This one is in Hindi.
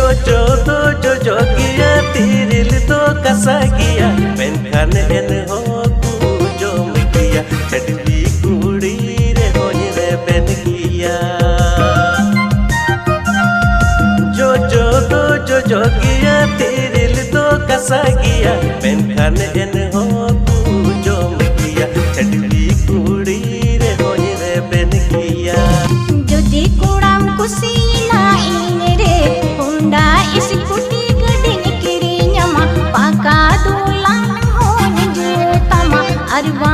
जो जोगिया तिरिल तो कसा गिया मेनखान एन हो जम गिया छटवी कुड़ी रे होन रे बेन गिया जो जोगिया तिरिल तो कसा गिया मेनखान एन हो जम गिया छटवी कुड़ी रे होन रे बेन गिया जुदी कुड़ाम कुसीना इन रे हुंडा स्कूटी गडिन किरी न्यामा पाका दुलान होन जे तमा अरवा